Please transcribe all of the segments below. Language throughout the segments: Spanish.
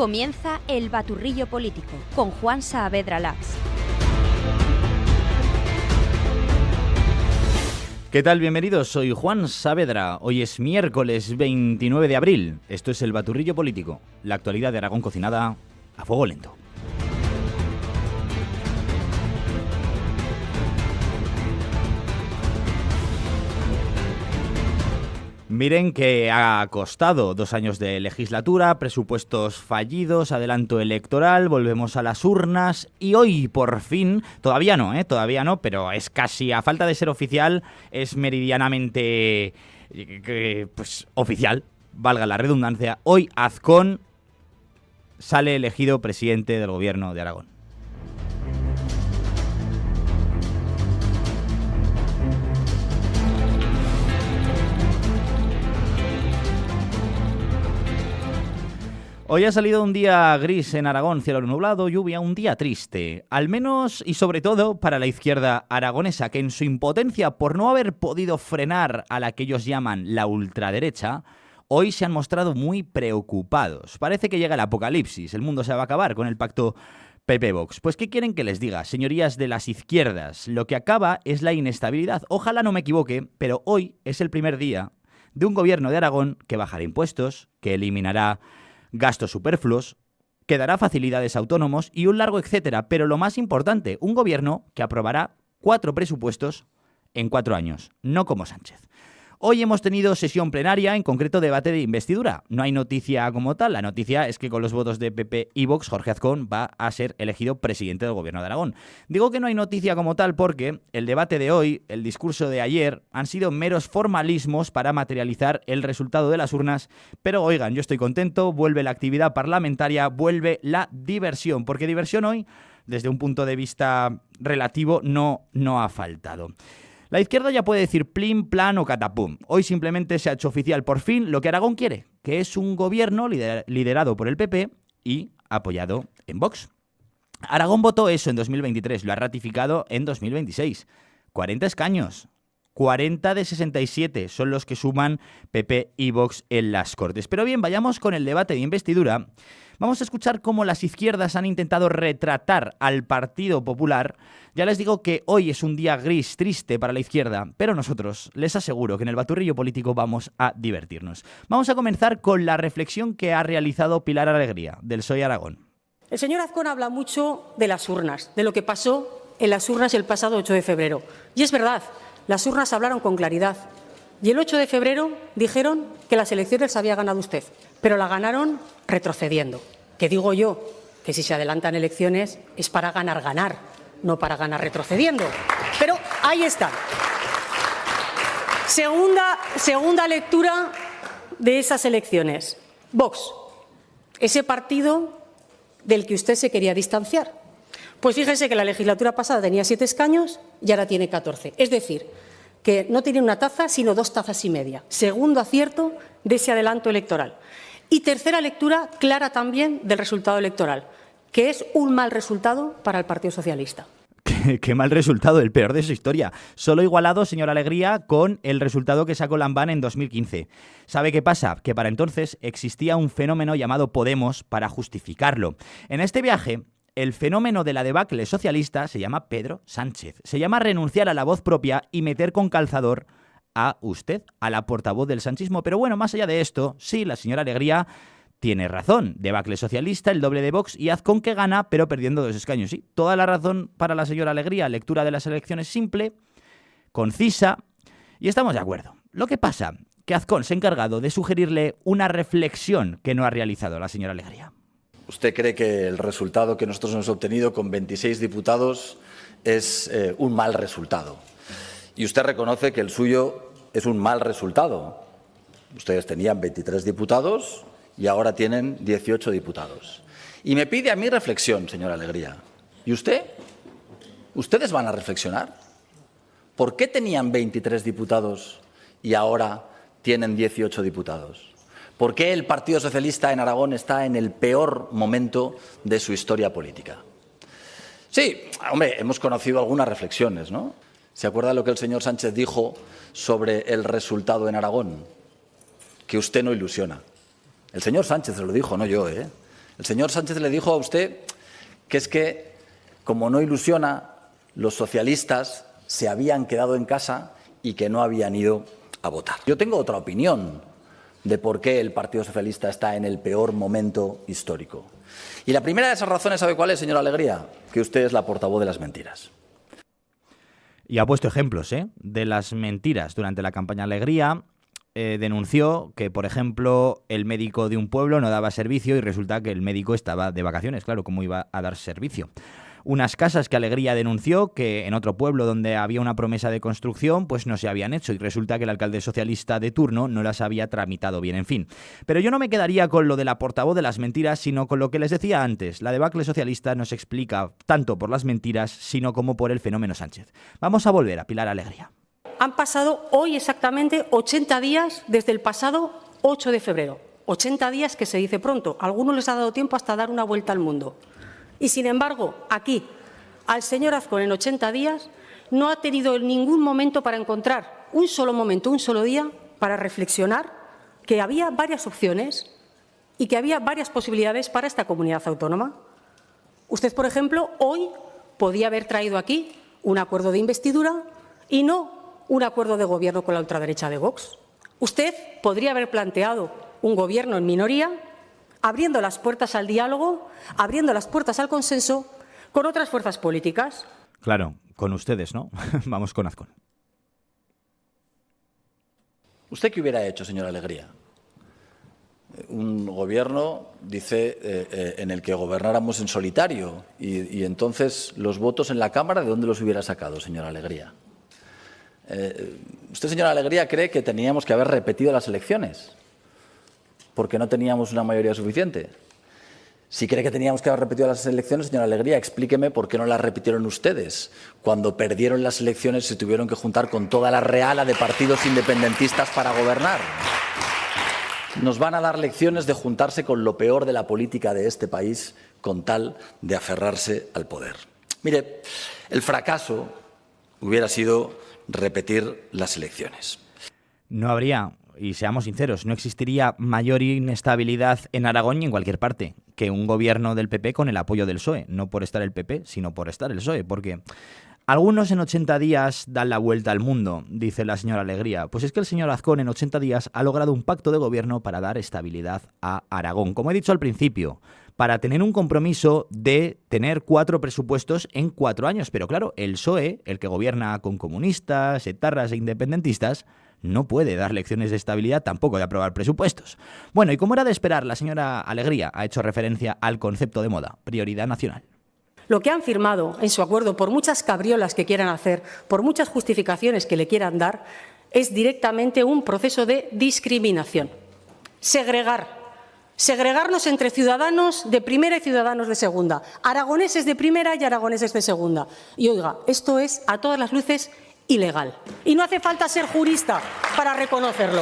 Comienza El Baturrillo Político con Juan Saavedra Lax. ¿Qué tal? Bienvenidos, soy Juan Saavedra. Hoy es miércoles 29 de abril. Esto es El Baturrillo Político, la actualidad de Aragón cocinada a fuego lento. Miren que ha costado 2 años de legislatura, presupuestos fallidos, adelanto electoral, volvemos a las urnas y hoy por fin, todavía no, pero es casi, a falta de ser oficial, es meridianamente oficial, valga la redundancia. Hoy Azcón sale elegido presidente del gobierno de Aragón. Hoy ha salido un día gris en Aragón, cielo nublado, lluvia, un día triste. Al menos y sobre todo para la izquierda aragonesa, que en su impotencia por no haber podido frenar a la que ellos llaman la ultraderecha, hoy se han mostrado muy preocupados. Parece que llega el apocalipsis, el mundo se va a acabar con el pacto PP-Vox. Pues ¿qué quieren que les diga, señorías de las izquierdas? Lo que acaba es la inestabilidad. Ojalá no me equivoque, pero hoy es el primer día de un gobierno de Aragón que bajará impuestos, que eliminará gastos superfluos, que dará facilidades a autónomos y un largo etcétera. Pero lo más importante, un gobierno que aprobará 4 presupuestos en 4 años, no como Sánchez. Hoy hemos tenido sesión plenaria, en concreto debate de investidura. No hay noticia como tal, la noticia es que con los votos de PP y Vox, Jorge Azcón va a ser elegido presidente del gobierno de Aragón. Digo que no hay noticia como tal porque el debate de hoy, el discurso de ayer, han sido meros formalismos para materializar el resultado de las urnas, pero oigan, yo estoy contento, vuelve la actividad parlamentaria, vuelve la diversión, porque diversión hoy, desde un punto de vista relativo, no ha faltado. La izquierda ya puede decir plin, plan o catapum. Hoy simplemente se ha hecho oficial por fin lo que Aragón quiere, que es un gobierno liderado por el PP y apoyado en Vox. Aragón votó eso en 2023, lo ha ratificado en 2026. 40 escaños. 40 de 67 son los que suman PP y Vox en las Cortes. Pero bien, vayamos con el debate de investidura. Vamos a escuchar cómo las izquierdas han intentado retratar al Partido Popular. Ya les digo que hoy es un día gris, triste para la izquierda, pero nosotros les aseguro que en el Baturrillo Político vamos a divertirnos. Vamos a comenzar con la reflexión que ha realizado Pilar Alegría, del PSOE Aragón. El señor Azcón habla mucho de las urnas, de lo que pasó en las urnas el pasado 8 de febrero. Y es verdad, las urnas hablaron con claridad. Y el 8 de febrero dijeron que las elecciones había ganado usted, pero la ganaron retrocediendo. Que digo yo que si se adelantan elecciones es para ganar, no para ganar retrocediendo. Pero ahí está. Segunda lectura de esas elecciones. Vox, ese partido del que usted se quería distanciar. Pues fíjese que la legislatura pasada tenía 7 escaños y ahora tiene 14. Es decir, que no tiene una taza, sino 2 tazas y media. Segundo acierto de ese adelanto electoral. Y tercera lectura clara también del resultado electoral, que es un mal resultado para el Partido Socialista. Qué mal resultado, el peor de su historia. Solo igualado, señora Alegría, con el resultado que sacó Lambán en 2015. ¿Sabe qué pasa? Que para entonces existía un fenómeno llamado Podemos para justificarlo. En este viaje, el fenómeno de la debacle socialista se llama Pedro Sánchez. Se llama renunciar a la voz propia y meter con calzador a usted, a la portavoz del sanchismo. Pero bueno, más allá de esto, sí, la señora Alegría tiene razón. Debacle socialista, el doble de Vox y Azcón que gana, pero perdiendo 2 escaños. Sí, toda la razón para la señora Alegría. Lectura de las elecciones simple, concisa, y estamos de acuerdo. Lo que pasa, que Azcón se ha encargado de sugerirle una reflexión que no ha realizado la señora Alegría. ¿Usted cree que el resultado que nosotros hemos obtenido con 26 diputados es un mal resultado? Y usted reconoce que el suyo es un mal resultado. Ustedes tenían 23 diputados y ahora tienen 18 diputados. Y me pide a mí reflexión, señora Alegría. ¿Y usted? ¿Ustedes van a reflexionar? ¿Por qué tenían 23 diputados y ahora tienen 18 diputados? ¿Por qué el Partido Socialista en Aragón está en el peor momento de su historia política? Sí, hombre, hemos conocido algunas reflexiones, ¿no? ¿Se acuerda lo que el señor Sánchez dijo sobre el resultado en Aragón? Que usted no ilusiona. El señor Sánchez se lo dijo, no yo, El señor Sánchez le dijo a usted que es que, como no ilusiona, los socialistas se habían quedado en casa y que no habían ido a votar. Yo tengo otra opinión de por qué el Partido Socialista está en el peor momento histórico. Y la primera de esas razones, ¿sabe cuál es, señora Alegría? Que usted es la portavoz de las mentiras. Y ha puesto ejemplos de las mentiras. Durante la campaña Alegría denunció que, por ejemplo, el médico de un pueblo no daba servicio y resulta que el médico estaba de vacaciones. Claro, ¿cómo iba a dar servicio? Unas casas que Alegría denunció que en otro pueblo donde había una promesa de construcción pues no se habían hecho y resulta que el alcalde socialista de turno no las había tramitado bien, en fin. Pero yo no me quedaría con lo de la portavoz de las mentiras, sino con lo que les decía antes. La debacle socialista no se explica tanto por las mentiras, sino como por el fenómeno Sánchez. Vamos a volver a Pilar Alegría. Han pasado hoy exactamente 80 días desde el pasado 8 de febrero. 80 días que se dice pronto. A algunos les ha dado tiempo hasta dar una vuelta al mundo. Y, sin embargo, aquí, al señor Azcón en 80 días no ha tenido ningún momento para encontrar un solo momento, un solo día, para reflexionar que había varias opciones y que había varias posibilidades para esta comunidad autónoma. Usted, por ejemplo, hoy podía haber traído aquí un acuerdo de investidura y no un acuerdo de gobierno con la ultraderecha de Vox. Usted podría haber planteado un gobierno en minoría, abriendo las puertas al diálogo, abriendo las puertas al consenso con otras fuerzas políticas. Claro, con ustedes, ¿no? Vamos con Azcón. ¿Usted qué hubiera hecho, señora Alegría? Un gobierno, dice, en el que gobernáramos en solitario y entonces los votos en la Cámara, ¿de dónde los hubiera sacado, señora Alegría? ¿Usted, señora Alegría, cree que teníamos que haber repetido las elecciones porque no teníamos una mayoría suficiente? Si cree que teníamos que haber repetido las elecciones, señora Alegría, explíqueme por qué no las repitieron ustedes. Cuando perdieron las elecciones se tuvieron que juntar con toda la reala de partidos independentistas para gobernar. Nos van a dar lecciones de juntarse con lo peor de la política de este país con tal de aferrarse al poder. Mire, el fracaso hubiera sido repetir las elecciones. No habría, y seamos sinceros, no existiría mayor inestabilidad en Aragón y en cualquier parte que un gobierno del PP con el apoyo del PSOE. No por estar el PP, sino por estar el PSOE, porque algunos en 80 días dan la vuelta al mundo, dice la señora Alegría. Pues es que el señor Azcón en 80 días ha logrado un pacto de gobierno para dar estabilidad a Aragón. Como he dicho al principio, para tener un compromiso de tener 4 presupuestos en 4 años. Pero claro, el PSOE, el que gobierna con comunistas, etarras e independentistas, no puede dar lecciones de estabilidad, tampoco de aprobar presupuestos. Bueno, y como era de esperar, la señora Alegría ha hecho referencia al concepto de moda, prioridad nacional. Lo que han firmado en su acuerdo, por muchas cabriolas que quieran hacer, por muchas justificaciones que le quieran dar, es directamente un proceso de discriminación. Segregarnos entre ciudadanos de primera y ciudadanos de segunda, aragoneses de primera y aragoneses de segunda. Y oiga, esto es a todas las luces ilegal. Y no hace falta ser jurista para reconocerlo.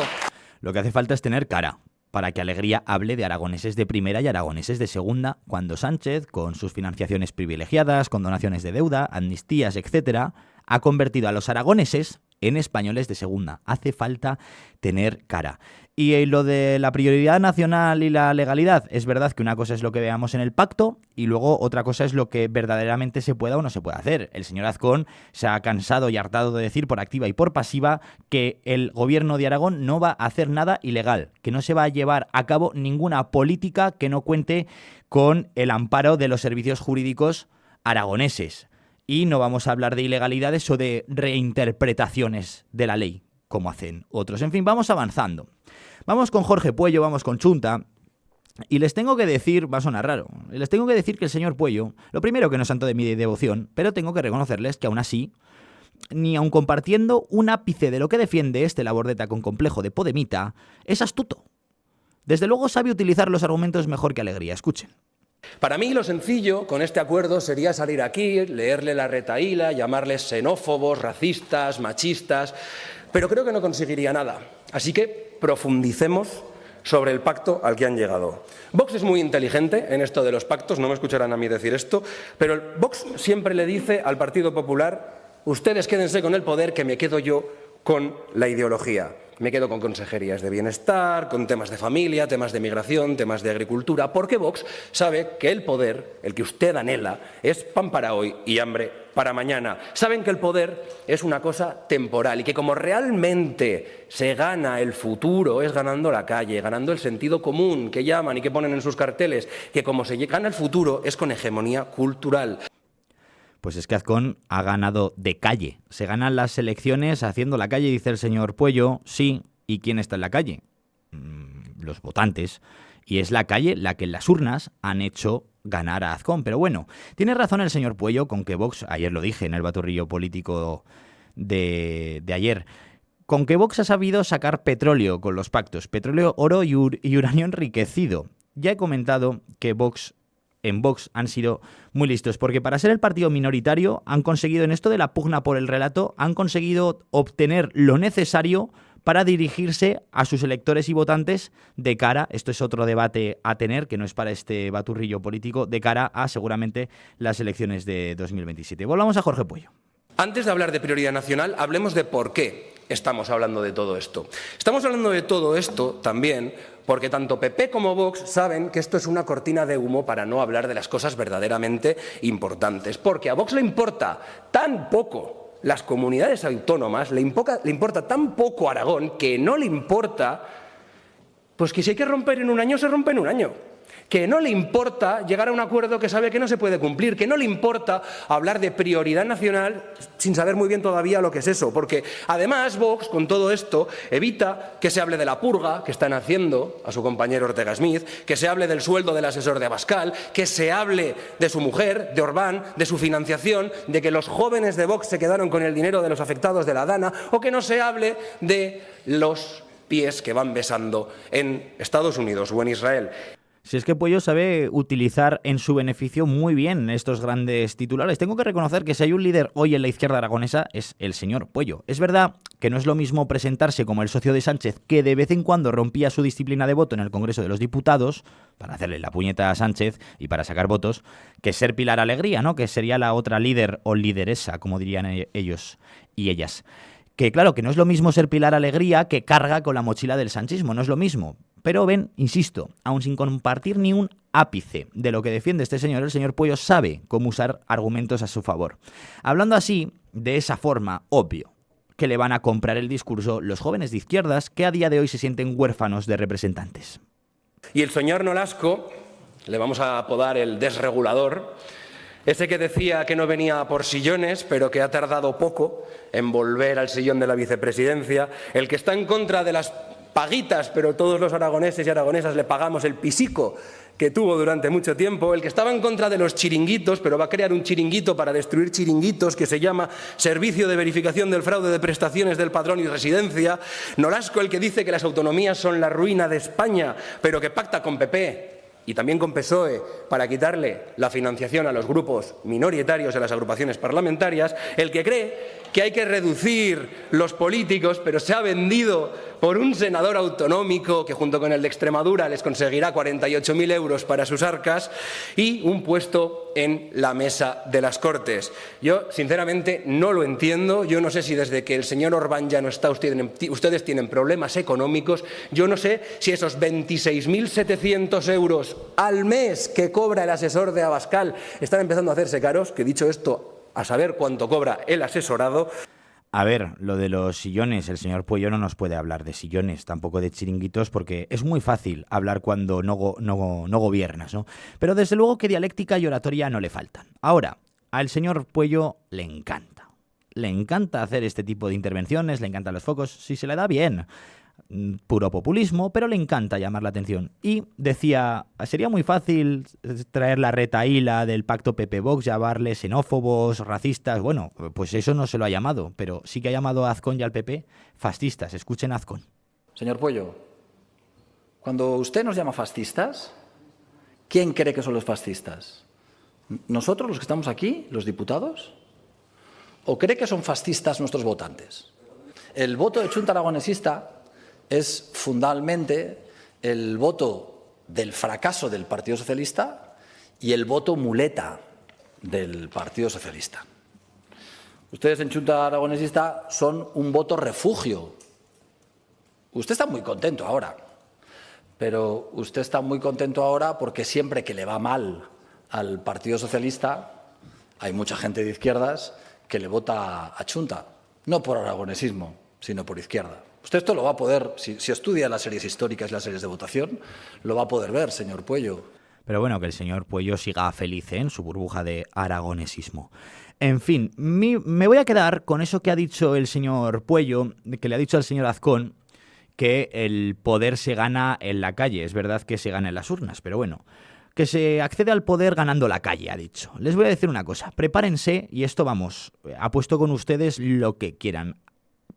Lo que hace falta es tener cara para que Alegría hable de aragoneses de primera y aragoneses de segunda, cuando Sánchez, con sus financiaciones privilegiadas, condonaciones de deuda, amnistías, etcétera, ha convertido a los aragoneses en españoles de segunda. Hace falta tener cara. Y lo de la prioridad nacional y la legalidad, es verdad que una cosa es lo que veamos en el pacto y luego otra cosa es lo que verdaderamente se pueda o no se pueda hacer. El señor Azcón se ha cansado y hartado de decir por activa y por pasiva que el gobierno de Aragón no va a hacer nada ilegal, que no se va a llevar a cabo ninguna política que no cuente con el amparo de los servicios jurídicos aragoneses. Y no vamos a hablar de ilegalidades o de reinterpretaciones de la ley, como hacen otros. En fin, vamos avanzando. Vamos con Jorge Puello, vamos con Chunta. Y les tengo que decir, va a sonar raro, les tengo que decir que el señor Puello, lo primero que no es santo de mi devoción, pero tengo que reconocerles que aún así, ni aun compartiendo un ápice de lo que defiende este Labordeta con complejo de podemita, es astuto. Desde luego sabe utilizar los argumentos mejor que Alegría. Escuchen. Para mí lo sencillo con este acuerdo sería salir aquí, leerle la retahíla, llamarles xenófobos, racistas, machistas, pero creo que no conseguiría nada. Así que profundicemos sobre el pacto al que han llegado. Vox es muy inteligente en esto de los pactos, no me escucharán a mí decir esto, pero el Vox siempre le dice al Partido Popular: ustedes quédense con el poder, que me quedo yo con la ideología. me quedo con consejerías de bienestar, con temas de familia, temas de migración, temas de agricultura, porque Vox sabe que el poder, el que usted anhela, es pan para hoy y hambre para mañana. Saben que el poder es una cosa temporal y que como realmente se gana el futuro es ganando la calle, ganando el sentido común que llaman y que ponen en sus carteles, que como se gana el futuro es con hegemonía cultural. Pues es que Azcón ha ganado de calle. Se ganan las elecciones haciendo la calle, dice el señor Pueyo. Sí, ¿y quién está en la calle? Los votantes. Y es la calle la que en las urnas han hecho ganar a Azcón. Pero bueno, tiene razón el señor Pueyo con que Vox, ayer lo dije en el baturrillo político de ayer, con que Vox ha sabido sacar petróleo con los pactos. Petróleo, oro y uranio enriquecido. Ya he comentado que en Vox han sido muy listos, porque para ser el partido minoritario han conseguido, en esto de la pugna por el relato, han conseguido obtener lo necesario para dirigirse a sus electores y votantes de cara, esto es otro debate a tener, que no es para este baturrillo político, de cara a seguramente las elecciones de 2027. Volvamos a Jorge Pueyo. Antes de hablar de prioridad nacional, hablemos de por qué estamos hablando de todo esto. Estamos hablando de todo esto también porque tanto PP como Vox saben que esto es una cortina de humo para no hablar de las cosas verdaderamente importantes. Porque a Vox le importa tan poco las comunidades autónomas, le importa tan poco Aragón, que no le importa, pues que si hay que romper en un año, se rompe en un año. Que no le importa llegar a un acuerdo que sabe que no se puede cumplir, que no le importa hablar de prioridad nacional sin saber muy bien todavía lo que es eso, porque además Vox, con todo esto, evita que se hable de la purga que están haciendo a su compañero Ortega Smith, que se hable del sueldo del asesor de Abascal, que se hable de su mujer, de Orbán, de su financiación, de que los jóvenes de Vox se quedaron con el dinero de los afectados de la Dana, o que no se hable de los pies que van besando en Estados Unidos o en Israel. Si es que Pueyo sabe utilizar en su beneficio muy bien estos grandes titulares. Tengo que reconocer que si hay un líder hoy en la izquierda aragonesa es el señor Pueyo. Es verdad que no es lo mismo presentarse como el socio de Sánchez, que de vez en cuando rompía su disciplina de voto en el Congreso de los Diputados, para hacerle la puñeta a Sánchez y para sacar votos, que ser Pilar Alegría, ¿no? Que sería la otra líder o lideresa, como dirían ellos y ellas. Que claro, que no es lo mismo ser Pilar Alegría que carga con la mochila del sanchismo, no es lo mismo. Pero ven, insisto, aun sin compartir ni un ápice de lo que defiende este señor, el señor Pueyo sabe cómo usar argumentos a su favor. Hablando así, de esa forma, obvio, que le van a comprar el discurso los jóvenes de izquierdas que a día de hoy se sienten huérfanos de representantes. Y el señor Nolasco, le vamos a apodar el desregulador, ese que decía que no venía por sillones, pero que ha tardado poco en volver al sillón de la vicepresidencia, el que está en contra de las paguitas, pero todos los aragoneses y aragonesas le pagamos el pisico que tuvo durante mucho tiempo, el que estaba en contra de los chiringuitos, pero va a crear un chiringuito para destruir chiringuitos que se llama Servicio de Verificación del Fraude de Prestaciones del Padrón y Residencia, Nolasco, el que dice que las autonomías son la ruina de España, pero que pacta con PP y también con PSOE para quitarle la financiación a los grupos minoritarios de las agrupaciones parlamentarias, el que cree que hay que reducir los políticos, pero se ha vendido por un senador autonómico que junto con el de Extremadura les conseguirá 48.000 euros para sus arcas y un puesto en la mesa de las Cortes. Yo, sinceramente, no lo entiendo. Yo no sé si desde que el señor Orbán ya no está ustedes tienen problemas económicos. Yo no sé si esos 26.700 euros al mes que cobra el asesor de Abascal están empezando a hacerse caros, que dicho esto, a saber cuánto cobra el asesorado. A ver, lo de los sillones, el señor Pueyo no nos puede hablar de sillones, tampoco de chiringuitos, porque es muy fácil hablar cuando no gobiernas, ¿no? Pero desde luego que dialéctica y oratoria no le faltan. Ahora, al señor Pueyo le encanta hacer este tipo de intervenciones, le encantan los focos, si se le da bien. Puro populismo, pero le encanta llamar la atención. Y decía, sería muy fácil traer la retahíla del pacto PP-Vox, llamarle xenófobos, racistas. Bueno, pues eso no se lo ha llamado, pero sí que ha llamado a Azcón y al PP fascistas. Escuchen a Azcón. Señor Pueyo, cuando usted nos llama fascistas, ¿quién cree que son los fascistas? ¿Nosotros, los que estamos aquí, los diputados? ¿O cree que son fascistas nuestros votantes? El voto de Chunta Aragonesista es fundamentalmente el voto del fracaso del Partido Socialista y el voto muleta del Partido Socialista. Ustedes en Chunta Aragonesista son un voto refugio Usted está muy contento ahora, pero usted está muy contento ahora porque siempre que le va mal al Partido Socialista hay mucha gente de izquierdas que le vota a Chunta, no por aragonesismo, sino por izquierda. Usted esto lo va a poder, si estudia las series históricas y las series de votación, lo va a poder ver, señor Pueyo. Pero bueno, que el señor Pueyo siga feliz en su burbuja de aragonesismo. En fin, me voy a quedar con eso que ha dicho el señor Pueyo, que le ha dicho al señor Azcón, que el poder se gana en la calle. Es verdad que se gana en las urnas, pero bueno, que se accede al poder ganando la calle, ha dicho. Les voy a decir una cosa, prepárense, y esto vamos, apuesto con ustedes lo que quieran.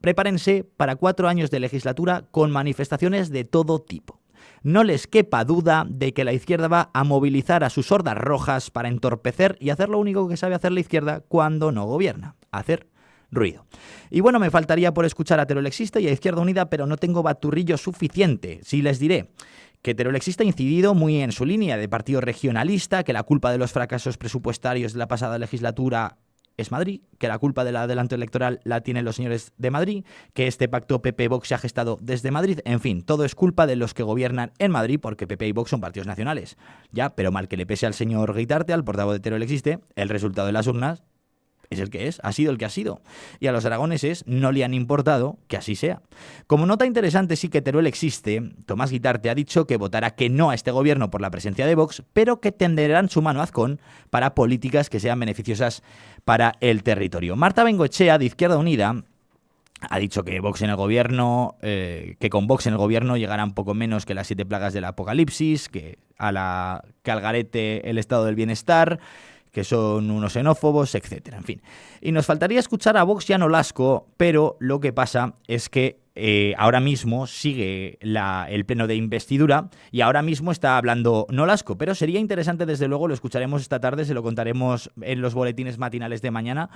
Prepárense para 4 años de legislatura con manifestaciones de todo tipo. No les quepa duda de que la izquierda va a movilizar a sus hordas rojas para entorpecer y hacer lo único que sabe hacer la izquierda cuando no gobierna, hacer ruido. Y bueno, me faltaría por escuchar a Teruel Existe y a Izquierda Unida, pero no tengo baturrillo suficiente. Sí les diré que Teruel Existe ha incidido muy en su línea de partido regionalista, que la culpa de los fracasos presupuestarios de la pasada legislatura es Madrid, que la culpa del adelanto electoral la tienen los señores de Madrid, que este pacto PP-Vox se ha gestado desde Madrid, en fin, todo es culpa de los que gobiernan en Madrid porque PP y Vox son partidos nacionales. Ya, pero mal que le pese al señor Guitarte, al portavoz de Teruel Existe, el resultado de las urnas es el que es, ha sido el que ha sido. Y a los aragoneses no le han importado que así sea. Como nota interesante sí que Teruel Existe, Tomás Guitarte ha dicho que votará que no a este gobierno por la presencia de Vox, pero que tenderán su mano a Azcón para políticas que sean beneficiosas para el territorio. Marta Bengoechea, de Izquierda Unida, ha dicho que Vox en el gobierno, que con Vox en el gobierno llegarán poco menos que las 7 plagas del apocalipsis, que al garete el estado del bienestar, que son unos xenófobos, etcétera, en fin. Y nos faltaría escuchar a Vox y a Nolasco, pero lo que pasa es que ahora mismo sigue el pleno de investidura y ahora mismo está hablando Nolasco, pero sería interesante, desde luego, lo escucharemos esta tarde, se lo contaremos en los boletines matinales de mañana.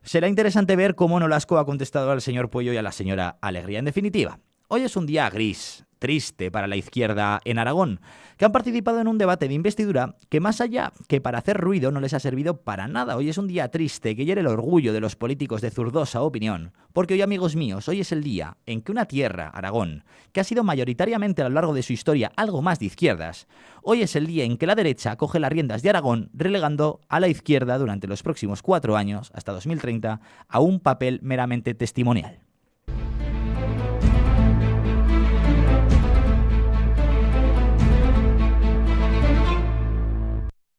Será interesante ver cómo Nolasco ha contestado al señor Pueyo y a la señora Alegría. En definitiva, hoy es un día gris, triste para la izquierda en Aragón, que han participado en un debate de investidura que, más allá que para hacer ruido, no les ha servido para nada. Hoy es un día triste que hiere el orgullo de los políticos de zurdosa opinión, porque hoy, amigos míos, hoy es el día en que una tierra, Aragón, que ha sido mayoritariamente a lo largo de su historia algo más de izquierdas, hoy es el día en que la derecha coge las riendas de Aragón, relegando a la izquierda durante los próximos 4 años, hasta 2030, a un papel meramente testimonial.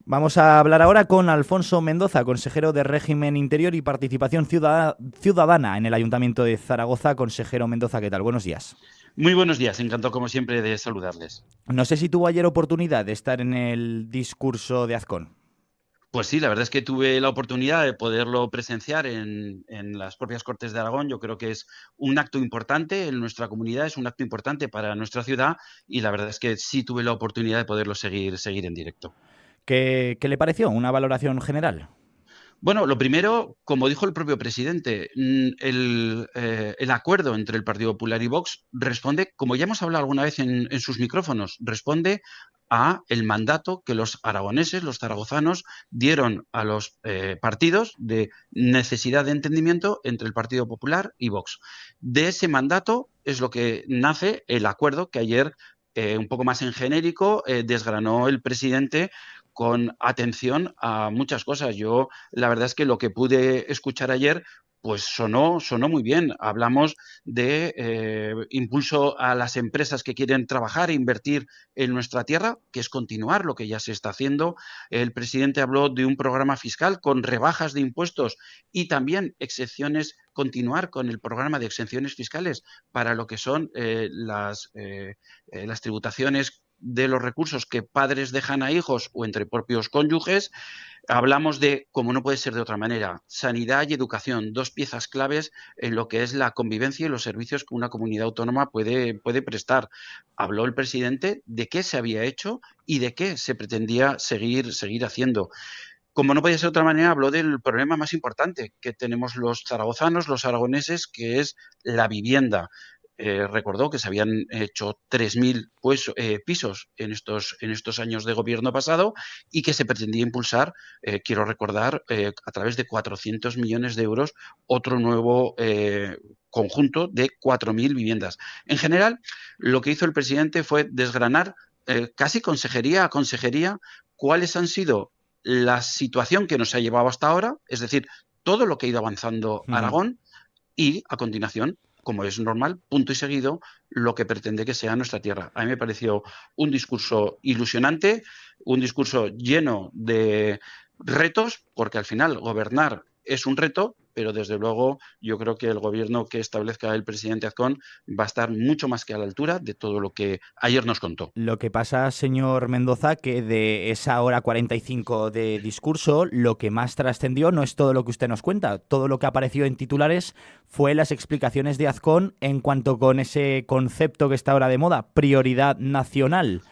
Vamos a hablar ahora con Alfonso Mendoza, consejero de Régimen Interior y Participación Ciudadana en el Ayuntamiento de Zaragoza. Consejero Mendoza, ¿qué tal? Buenos días. Muy buenos días, encantado como siempre de saludarles. No sé si tuvo ayer oportunidad de estar en el discurso de Azcón. Pues sí, la verdad es que tuve la oportunidad de poderlo presenciar en las propias Cortes de Aragón. Yo creo que es un acto importante en nuestra comunidad, es un acto importante para nuestra ciudad y la verdad es que sí tuve la oportunidad de poderlo seguir en directo. ¿Qué le pareció? ¿Una valoración general? Bueno, lo primero, como dijo el propio presidente, el acuerdo entre el Partido Popular y Vox responde, como ya hemos hablado alguna vez en sus micrófonos, responde a el mandato que los aragoneses, los zaragozanos, dieron a los partidos de necesidad de entendimiento entre el Partido Popular y Vox. De ese mandato es lo que nace el acuerdo que ayer, un poco más en genérico, desgranó el presidente con atención a muchas cosas. Yo, la verdad es que lo que pude escuchar ayer, pues sonó muy bien. Hablamos de impulso a las empresas que quieren trabajar e invertir en nuestra tierra, que es continuar lo que ya se está haciendo. El presidente habló de un programa fiscal con rebajas de impuestos y también exenciones, continuar con el programa de exenciones fiscales para lo que son las tributaciones de los recursos que padres dejan a hijos o entre propios cónyuges. Hablamos de, como no puede ser de otra manera, sanidad y educación, 2 piezas claves en lo que es la convivencia y los servicios que una comunidad autónoma puede prestar. Habló el presidente de qué se había hecho y de qué se pretendía seguir haciendo. Como no podía ser de otra manera, habló del problema más importante que tenemos los zaragozanos, los aragoneses, que es la vivienda. recordó que se habían hecho 3.000 pisos en estos años de gobierno pasado y que se pretendía impulsar, quiero recordar, a través de 400 millones de euros, otro nuevo conjunto de 4.000 viviendas. En general, lo que hizo el presidente fue desgranar casi consejería a consejería cuáles han sido la situación que nos ha llevado hasta ahora, es decir, todo lo que ha ido avanzando Aragón, y a continuación, como es normal, punto y seguido, lo que pretende que sea nuestra tierra. A mí me pareció un discurso ilusionante, un discurso lleno de retos, porque al final gobernar es un reto, pero desde luego yo creo que el gobierno que establezca el presidente Azcón va a estar mucho más que a la altura de todo lo que ayer nos contó. Lo que pasa, señor Mendoza, que de esa hora 45 de discurso, lo que más trascendió no es todo lo que usted nos cuenta. Todo lo que apareció en titulares fue las explicaciones de Azcón en cuanto con ese concepto que está ahora de moda, prioridad nacional.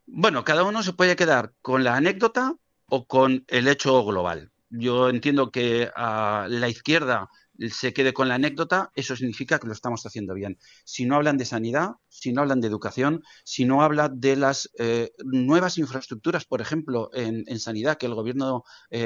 Bueno, cada uno se puede quedar con la anécdota o con el hecho global. Yo entiendo que a la izquierda se quede con la anécdota, eso significa que lo estamos haciendo bien. Si no hablan de sanidad, si no hablan de educación, si no hablan de las nuevas infraestructuras, por ejemplo, en sanidad que el gobierno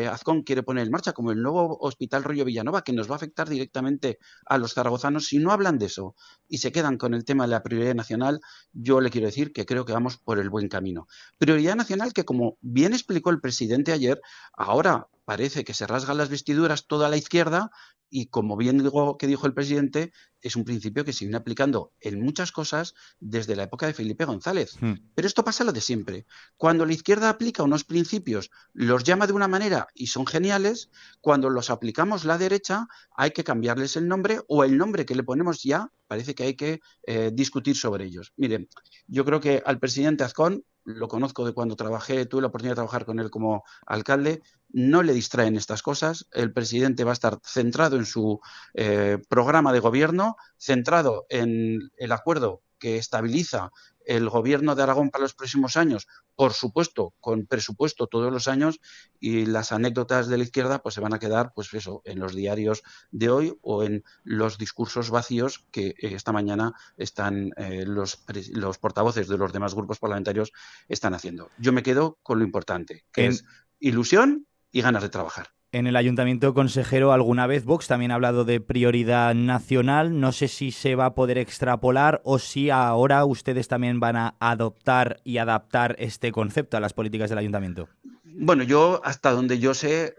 Azcón quiere poner en marcha, como el nuevo Hospital Rollo Villanova, que nos va a afectar directamente a los zaragozanos, si no hablan de eso y se quedan con el tema de la prioridad nacional, yo le quiero decir que creo que vamos por el buen camino. Prioridad nacional que, como bien explicó el presidente ayer, ahora parece que se rasgan las vestiduras toda la izquierda y, como bien dijo el presidente, es un principio que se viene aplicando en muchas cosas desde la época de Felipe González. Pero esto pasa lo de siempre. Cuando la izquierda aplica unos principios, los llama de una manera y son geniales. Cuando los aplicamos la derecha, hay que cambiarles el nombre, o el nombre que le ponemos ya, parece que hay que discutir sobre ellos. Miren, yo creo que al presidente Azcón, lo conozco de cuando tuve la oportunidad de trabajar con él como alcalde, no le distraen estas cosas. El presidente va a estar centrado en su programa de gobierno, centrado en el acuerdo que estabiliza el gobierno de Aragón para los próximos años, por supuesto, con presupuesto todos los años, y las anécdotas de la izquierda pues se van a quedar pues eso, en los diarios de hoy o en los discursos vacíos que esta mañana están los portavoces de los demás grupos parlamentarios están haciendo. Yo me quedo con lo importante, que es ilusión y ganas de trabajar. En el Ayuntamiento, consejero, alguna vez Vox también ha hablado de prioridad nacional. No sé si se va a poder extrapolar o si ahora ustedes también van a adoptar y adaptar este concepto a las políticas del Ayuntamiento. Bueno, yo, hasta donde yo sé,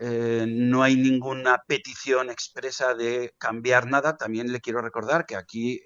no hay ninguna petición expresa de cambiar nada. También le quiero recordar que aquí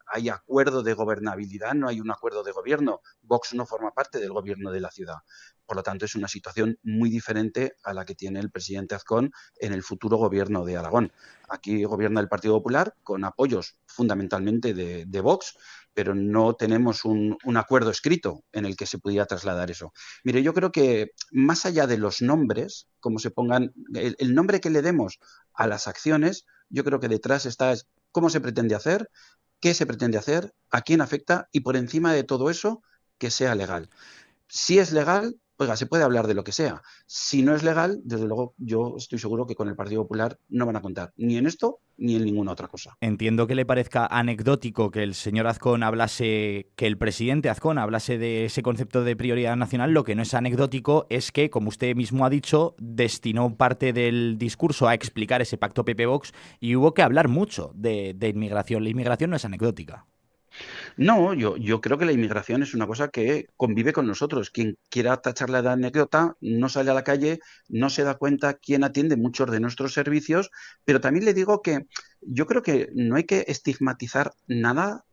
hay acuerdo de gobernabilidad, no hay un acuerdo de gobierno. Vox no forma parte del gobierno de la ciudad. Por lo tanto, es una situación muy diferente a la que tiene el presidente Azcón en el futuro gobierno de Aragón. Aquí gobierna el Partido Popular con apoyos fundamentalmente de Vox, pero no tenemos un acuerdo escrito en el que se pudiera trasladar eso. Mire, yo creo que más allá de los nombres, como se pongan, el nombre que le demos a las acciones, yo creo que detrás está cómo se pretende hacer, qué se pretende hacer, a quién afecta y, por encima de todo eso, que sea legal. Si es legal, oiga, se puede hablar de lo que sea. Si no es legal, desde luego yo estoy seguro que con el Partido Popular no van a contar ni en esto ni en ninguna otra cosa. Entiendo que le parezca anecdótico que el señor Azcón hablase, que el presidente Azcón hablase de ese concepto de prioridad nacional. Lo que no es anecdótico es que, como usted mismo ha dicho, destinó parte del discurso a explicar ese pacto PP-Vox y hubo que hablar mucho de inmigración. La inmigración no es anecdótica. No, yo creo que la inmigración es una cosa que convive con nosotros. Quien quiera tacharla de anécdota no sale a la calle, no se da cuenta quién atiende muchos de nuestros servicios, pero también le digo que yo creo que no hay que estigmatizar nada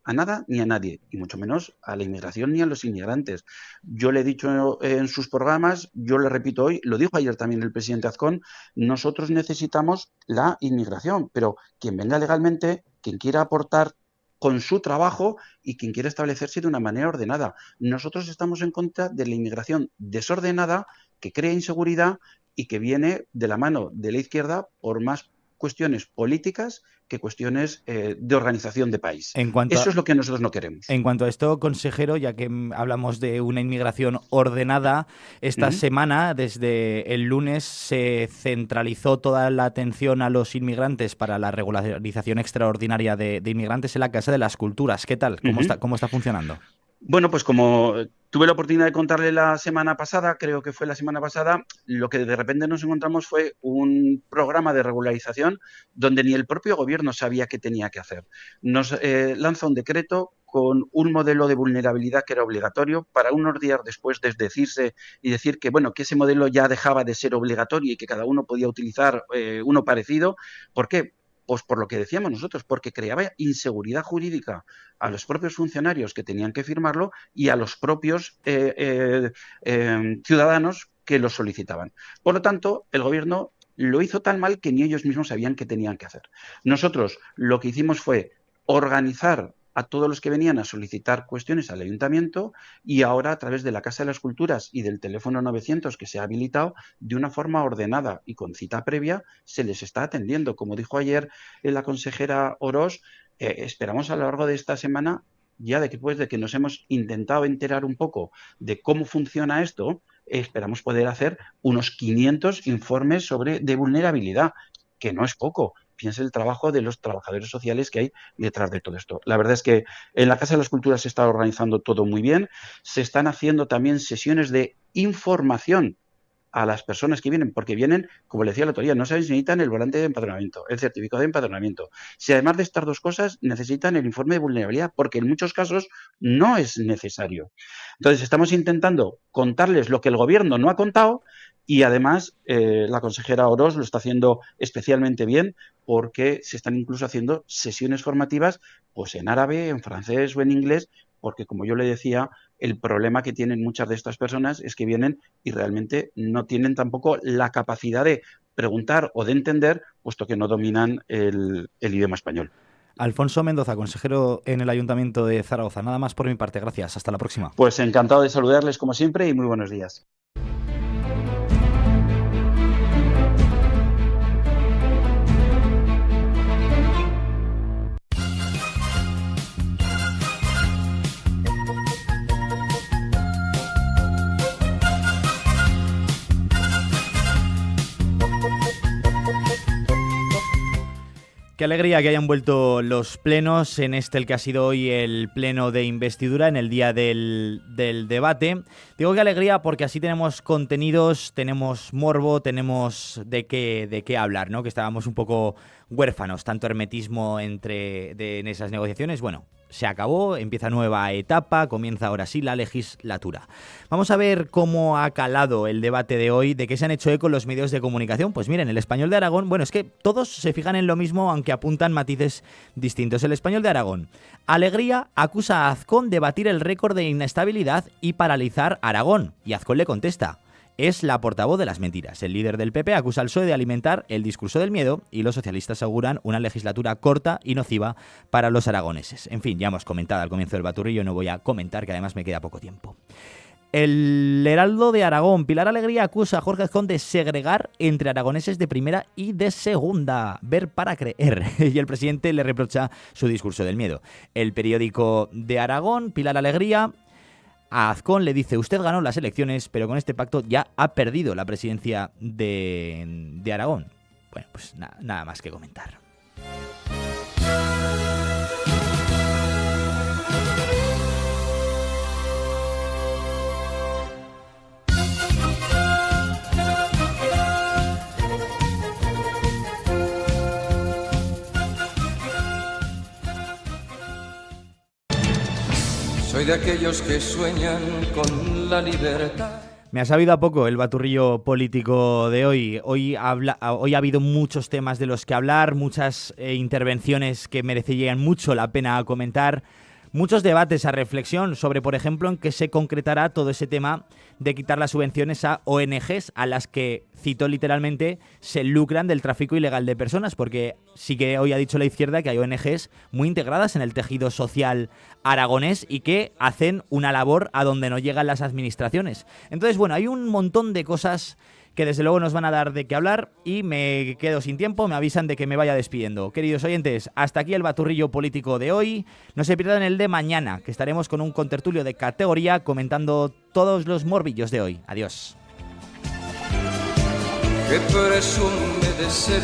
ni a nadie, y mucho menos a la inmigración ni a los inmigrantes. Yo le he dicho en sus programas, yo le repito hoy, lo dijo ayer también el presidente Azcón, nosotros necesitamos la inmigración, pero quien venga legalmente, quien quiera aportar con su trabajo y quien quiere establecerse de una manera ordenada. Nosotros estamos en contra de la inmigración desordenada que crea inseguridad y que viene de la mano de la izquierda, por más cuestiones políticas que cuestiones de organización de país. Eso es lo que nosotros no queremos. En cuanto a esto, consejero, ya que hablamos de una inmigración ordenada, esta semana, desde el lunes, se centralizó toda la atención a los inmigrantes para la regularización extraordinaria de inmigrantes en la Casa de las Culturas. ¿Qué tal? ¿Cómo está funcionando? Bueno, pues como tuve la oportunidad de contarle la semana pasada, creo que fue la semana pasada, lo que de repente nos encontramos fue un programa de regularización donde ni el propio gobierno sabía qué tenía que hacer. Nos lanza un decreto con un modelo de vulnerabilidad que era obligatorio para unos días después desdecirse y decir que, bueno, que ese modelo ya dejaba de ser obligatorio y que cada uno podía utilizar uno parecido. ¿Por qué? Pues por lo que decíamos nosotros, porque creaba inseguridad jurídica a los propios funcionarios que tenían que firmarlo y a los propios ciudadanos que lo solicitaban. Por lo tanto, el gobierno lo hizo tan mal que ni ellos mismos sabían qué tenían que hacer. Nosotros lo que hicimos fue organizar a todos los que venían a solicitar cuestiones al ayuntamiento y ahora a través de la Casa de las Culturas y del teléfono 900 que se ha habilitado de una forma ordenada y con cita previa se les está atendiendo. Como dijo ayer la consejera Orós, esperamos a lo largo de esta semana, ya después de que nos hemos intentado enterar un poco de cómo funciona esto, esperamos poder hacer unos 500 informes de vulnerabilidad, que no es poco. Piense el trabajo de los trabajadores sociales que hay detrás de todo esto. La verdad es que en la Casa de las Culturas se está organizando todo muy bien. Se están haciendo también sesiones de información a las personas que vienen, porque vienen, como le decía el otro día, no saben si necesitan el volante de empadronamiento, el certificado de empadronamiento. Si además de estas dos cosas necesitan el informe de vulnerabilidad, porque en muchos casos no es necesario. Entonces estamos intentando contarles lo que el gobierno no ha contado y además la consejera Orós lo está haciendo especialmente bien porque se están incluso haciendo sesiones formativas pues en árabe, en francés o en inglés, porque como yo le decía, el problema que tienen muchas de estas personas es que vienen y realmente no tienen tampoco la capacidad de preguntar o de entender, puesto que no dominan el idioma español. Alfonso Mendoza, consejero en el Ayuntamiento de Zaragoza. Nada más por mi parte, gracias. Hasta la próxima. Pues encantado de saludarles como siempre y muy buenos días. Qué alegría que hayan vuelto los plenos en el que ha sido hoy el pleno de investidura, en el día del debate. Digo que alegría porque así tenemos contenidos, tenemos morbo, tenemos de qué hablar, ¿no? Que estábamos un poco huérfanos, tanto hermetismo en esas negociaciones. Bueno, se acabó, empieza nueva etapa, comienza ahora sí la legislatura. Vamos a ver cómo ha calado el debate de hoy, de qué se han hecho eco los medios de comunicación. Pues miren, el Español de Aragón, bueno, es que todos se fijan en lo mismo, aunque apuntan matices distintos. El Español de Aragón: Alegría acusa a Azcón de batir el récord de inestabilidad y paralizar Aragón. Y Azcón le contesta: es la portavoz de las mentiras. El líder del PP acusa al PSOE de alimentar el discurso del miedo y los socialistas auguran una legislatura corta y nociva para los aragoneses. En fin, ya hemos comentado al comienzo del baturrillo, no voy a comentar, que además me queda poco tiempo. El Heraldo de Aragón: Pilar Alegría acusa a Jorge Azcón de segregar entre aragoneses de primera y de segunda. Ver para creer. Y el presidente le reprocha su discurso del miedo. El Periódico de Aragón: Pilar Alegría a Azcón le dice: usted ganó las elecciones, pero con este pacto ya ha perdido la presidencia de Aragón. Bueno, pues nada más que comentar. Soy de aquellos que sueñan con la libertad. Me ha sabido a poco el baturrillo político de hoy. Hoy ha habido muchos temas de los que hablar, muchas intervenciones que merecerían mucho la pena comentar, muchos debates a reflexión sobre, por ejemplo, en qué se concretará todo ese tema de quitar las subvenciones a ONGs, a las que, cito literalmente, se lucran del tráfico ilegal de personas, porque sí que hoy ha dicho la izquierda que hay ONGs muy integradas en el tejido social aragonés y que hacen una labor a donde no llegan las administraciones. Entonces, bueno, hay un montón de cosas que desde luego nos van a dar de qué hablar, y me quedo sin tiempo, me avisan de que me vaya despidiendo. Queridos oyentes, hasta aquí el baturrillo político de hoy. No se pierdan el de mañana, que estaremos con un contertulio de categoría comentando todos los morbillos de hoy. Adiós. Que presume de ser